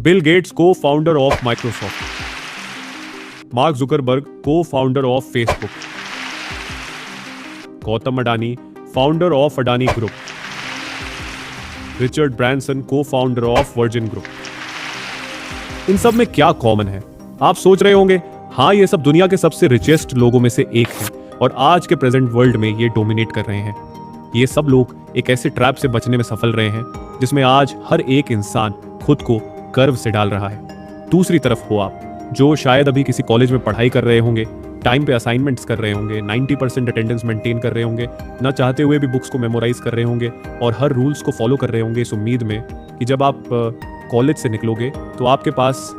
Bill Gates को founder of Microsoft, Mark Zuckerberg को founder of Facebook, Gautam Adani founder of Adani group, Richard Branson को founder of Virgin group. इन सब में क्या कॉमन है? आप सोच रहे होंगे, हाँ ये सब दुनिया के सबसे रिचेस्ट लोगों में से एक है और आज के प्रेजेंट वर्ल्ड में ये डोमिनेट कर रहे हैं। ये सब लोग एक ऐसे ट्रैप से बचने में सफल रहे हैं जिसमें आज हर एक इंसान खुद को गर्व से डाल रहा है। दूसरी तरफ हो आप, जो शायद अभी किसी कॉलेज में पढ़ाई कर रहे होंगे, टाइम पे असाइनमेंट्स कर रहे होंगे, 90% अटेंडेंस मेंटेन कर रहे होंगे, ना चाहते हुए भी बुक्स को मेमोराइज कर रहे होंगे और हर रूल्स को फॉलो कर रहे होंगे इस उम्मीद में कि जब आप कॉलेज से निकलोगे तो आपके पास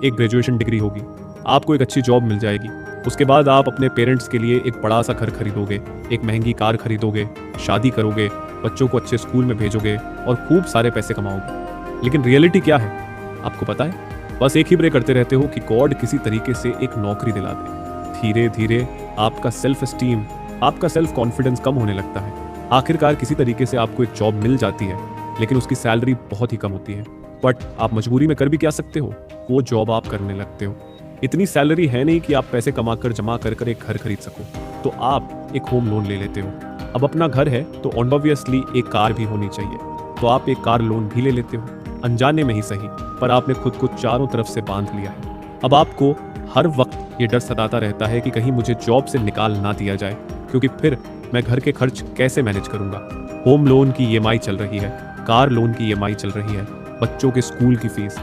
एक ग्रेजुएशन डिग्री होगी, आपको एक अच्छी जॉब मिल जाएगी, उसके बाद आप अपने पेरेंट्स के लिए एक बड़ा सा घर खरीदोगे, एक महंगी कार खरीदोगे, शादी करोगे, बच्चों को अच्छे स्कूल में भेजोगे और खूब सारे पैसे कमाओगे। लेकिन रियलिटी क्या है आपको पता है? बस एक ही प्रे करते रहते हो कि गॉड किसी तरीके से एक नौकरी दिला दे। धीरे धीरे आपका सेल्फ एस्टीम, आपका सेल्फ कॉन्फिडेंस कम होने लगता है। आखिरकार किसी तरीके से आपको एक जॉब मिल जाती है, लेकिन उसकी सैलरी बहुत ही कम होती है। बट आप मजबूरी में कर भी क्या सकते हो? वो जॉब आप करने लगते हो। इतनी सैलरी है नहीं कि आप पैसे कमाकर जमा कर एक घर खरीद सको, तो आप एक होम लोन ले लेते हो। अब अपना घर है तो ऑब्वियसली एक कार भी होनी चाहिए, तो आप एक कार लोन भी ले लेते हो। अनजाने में ही सही, पर आपने खुद को चारों तरफ से बांध लिया है। अब आपको हर वक्त ये डर सताता रहता है कि कहीं मुझे जॉब से निकाल ना दिया जाए, क्योंकि फिर मैं घर के खर्च कैसे मैनेज करूंगा। होम लोन की ईएमआई चल रही है, कार लोन की ईएमआई चल रही है, बच्चों के स्कूल की फीस।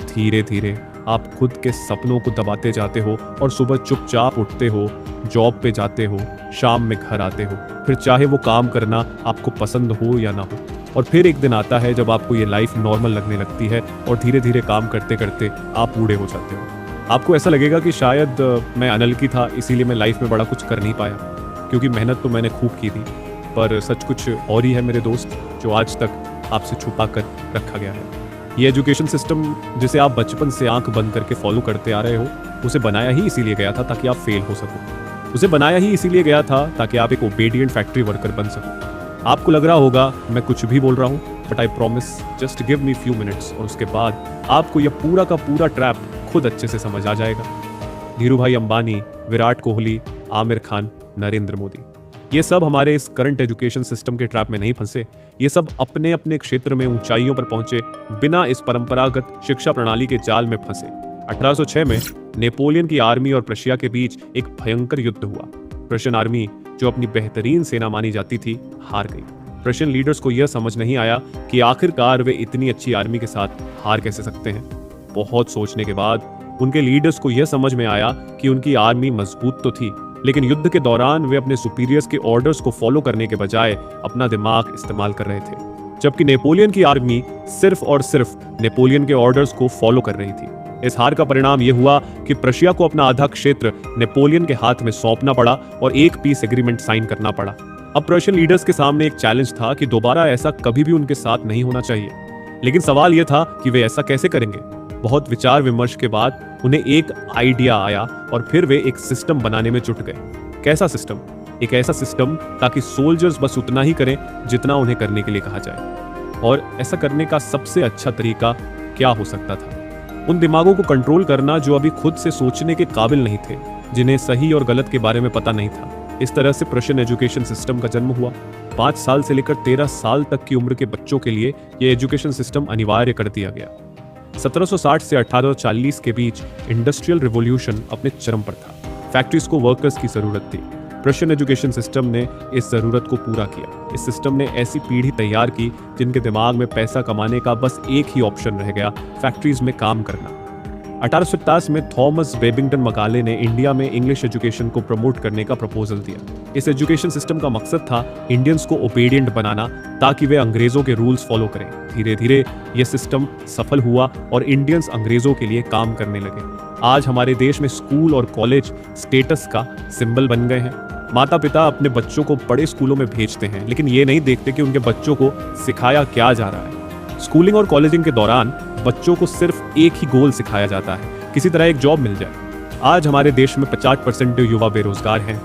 धीरे धीरे आप खुद के सपनों को दबाते जाते हो और सुबह चुपचाप उठते हो, जॉब पे जाते हो, शाम में घर आते हो, फिर चाहे वो काम करना आपको पसंद हो या ना हो। और फिर एक दिन आता है जब आपको ये लाइफ नॉर्मल लगने लगती है और धीरे धीरे काम करते करते आप बूढ़े हो जाते हो। आपको ऐसा लगेगा कि शायद मैं अनलकी था, इसीलिए मैं लाइफ में बड़ा कुछ कर नहीं पाया, क्योंकि मेहनत तो मैंने खूब की थी। पर सच कुछ और ही है मेरे दोस्त, जो आज तक आपसे छुपा कर रखा गया है। ये एजुकेशन सिस्टम जिसे आप बचपन से आंख बंद करके फॉलो करते आ रहे हो, उसे बनाया ही इसीलिए गया था ताकि आप फेल हो सको। उसे बनाया ही इसीलिए गया था ताकि आप एक ओबीडिएंट फैक्ट्री वर्कर बन सको। आपको लग रहा होगा मैं कुछ भी बोल रहा हूँ, but I promise, just give me few minutes और उसके बाद आपको यह पूरा का पूरा ट्रैप खुद अच्छे से समझ आ जाएगा। धीरूभाई अंबानी, विराट कोहली, आमिर खान, नरेंद्र मोदी, ये सब हमारे इस करंट एजुकेशन सिस्टम के ट्रैप में नहीं फंसे। ये सब अपने अपने क्षेत्र में ऊंचाइयों पर पहुंचे बिना इस परंपरागत शिक्षा प्रणाली के जाल में फंसे। 1806 में नेपोलियन की आर्मी और प्रशिया के बीच एक भयंकर युद्ध हुआ। प्रशियन आर्मी, जो अपनी बेहतरीन सेना मानी जाती थी, हार गई। प्रशियन लीडर्स को यह समझ नहीं आया कि आखिरकार वे इतनी अच्छी आर्मी के साथ हार कैसे सकते हैं। बहुत सोचने के बाद उनके लीडर्स को यह समझ में आया कि उनकी आर्मी मजबूत तो थी, लेकिन युद्ध के दौरान वे अपने सुपीरियर्स के ऑर्डर्स को फॉलो करने के बजाय अपना दिमाग इस्तेमाल कर रहे थे, जबकि नेपोलियन की आर्मी सिर्फ और सिर्फ नेपोलियन के ऑर्डर्स को फॉलो कर रही थी। इस हार का परिणाम यह हुआ कि प्रशिया को अपना आधा क्षेत्र नेपोलियन के हाथ में सौंपना पड़ा और एक पीस एग्रीमेंट साइन करना पड़ा। अब प्रशियन लीडर्स के सामने एक चैलेंज था कि दोबारा ऐसा कभी भी उनके साथ नहीं होना चाहिए, लेकिन सवाल यह था कि वे ऐसा कैसे करेंगे। बहुत विचार विमर्श के बाद उन्हें एक आइडिया आया और फिर वे एक सिस्टम बनाने में जुट गए। कैसा सिस्टम? एक ऐसा सिस्टम ताकि सोल्जर्स बस उतना ही करें जितना उन्हें करने के लिए कहा जाए। और ऐसा करने का सबसे अच्छा तरीका क्या हो सकता था? उन दिमागों को कंट्रोल करना जो अभी खुद से सोचने के काबिल नहीं थे, जिन्हें सही और गलत के बारे में पता नहीं था। इस तरह से प्रशियन एजुकेशन सिस्टम का जन्म हुआ। 5 साल से लेकर 13 साल तक की उम्र के बच्चों के लिए यह एजुकेशन सिस्टम अनिवार्य कर दिया गया। 1760 से 1840 के बीच इंडस्ट्रियल रिवॉल्यूशन अपने चरम पर था। फैक्ट्रीज को वर्कर्स की जरूरत थी। प्रशियन एजुकेशन सिस्टम ने इस जरूरत को पूरा किया। इस सिस्टम ने ऐसी पीढ़ी तैयार की जिनके दिमाग में पैसा कमाने का बस एक ही ऑप्शन रह गया, फैक्ट्रीज में काम करना। 1850 में थॉमस बेबिंगटन मकाले ने इंडिया में इंग्लिश एजुकेशन को प्रमोट करने का प्रपोजल दिया। इस एजुकेशन सिस्टम का मकसद था इंडियंस को ओबीडिएंट बनाना ताकि वे अंग्रेजों के रूल्स फॉलो करें। धीरे धीरे यह सिस्टम सफल हुआ और इंडियंस अंग्रेजों के लिए काम करने लगे। आज हमारे देश में स्कूल और कॉलेज स्टेटस का सिंबल बन गए हैं। माता पिता अपने बच्चों को बड़े स्कूलों में भेजते हैं, लेकिन ये नहीं देखते कि उनके बच्चों को सिखाया क्या जा रहा है। स्कूलिंग और कॉलेजिंग के दौरान बच्चों को सिर्फ एक ही गोल सिखाया जाता है, किसी तरह एक जॉब मिल जाए। आज हमारे देश में 50% युवा बेरोजगार हैं।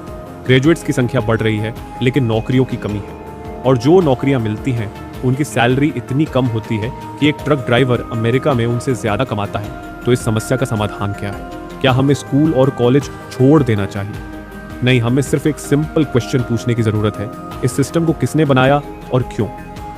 ग्रेजुएट्स की संख्या बढ़ रही है, लेकिन नौकरियों की कमी है। और जो नौकरियां मिलती हैं उनकी सैलरी इतनी कम होती है कि एक ट्रक ड्राइवर अमेरिका में उनसे ज्यादा कमाता है। तो इस समस्या का समाधान क्या है? क्या हमें स्कूल और कॉलेज छोड़ देना चाहिए? नहीं, हमें सिर्फ एक सिंपल क्वेश्चन पूछने की जरूरत है, इस सिस्टम को किसने बनाया और क्यों?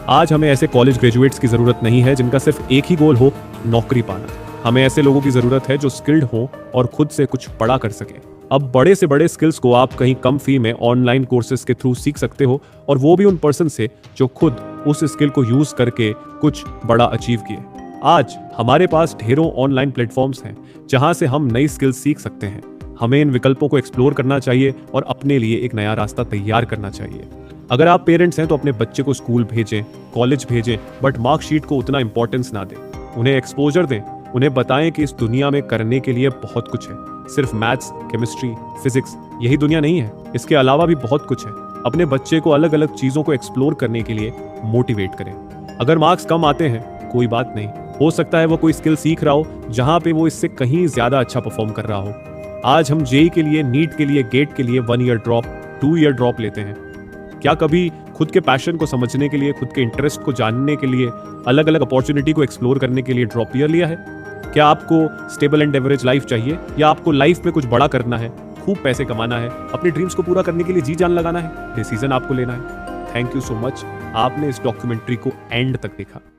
आज हमें ऐसे कॉलेज ग्रेजुएट्स की जरूरत नहीं है जिनका सिर्फ एक ही गोल हो, नौकरी पाना। हमें ऐसे लोगों की जरूरत है जो स्किल्ड हो और खुद से कुछ बड़ा कर सके। अब बड़े से बड़े स्किल्स को आप कहीं कम फी में ऑनलाइन कोर्सेज के थ्रू सीख सकते हो, और वो भी उन पर्सन से जो खुद उस स्किल को यूज करके कुछ बड़ा अचीव किए। आज हमारे पास ढेरों ऑनलाइन प्लेटफॉर्म्स हैं जहां से हम नई स्किल्स सीख सकते हैं। हमें इन विकल्पों को एक्सप्लोर करना चाहिए और अपने लिए एक नया रास्ता तैयार करना चाहिए। अगर आप पेरेंट्स हैं तो अपने बच्चे को स्कूल भेजें, कॉलेज भेजें, बट मार्कशीट को उतना इंपॉर्टेंस ना दें। उन्हें एक्सपोजर दें, उन्हें बताएं कि इस दुनिया में करने के लिए बहुत कुछ है। सिर्फ मैथ्स, केमिस्ट्री, फिजिक्स यही दुनिया नहीं है, इसके अलावा भी बहुत कुछ है। अपने बच्चे को अलग अलग चीजों को एक्सप्लोर करने के लिए मोटिवेट करें। अगर मार्क्स कम आते हैं कोई बात नहीं, हो सकता है वो कोई स्किल सीख रहा हो जहां पे वो इससे कहीं ज्यादा अच्छा परफॉर्म कर रहा हो। आज हम जेई के लिए, नीट के लिए, गेट के लिए 1 ईयर ड्रॉप, 2 ईयर ड्रॉप लेते हैं। क्या कभी खुद के पैशन को समझने के लिए, खुद के इंटरेस्ट को जानने के लिए, अलग अलग अपॉर्चुनिटी को एक्सप्लोर करने के लिए ड्रॉप ईयर लिया है? क्या आपको स्टेबल एंड एवरेज लाइफ चाहिए, या आपको लाइफ में कुछ बड़ा करना है, खूब पैसे कमाना है, अपने ड्रीम्स को पूरा करने के लिए जी जान लगाना है? डिसीजन आपको लेना है। थैंक यू सो मच, आपने इस डॉक्यूमेंट्री को एंड तक देखा।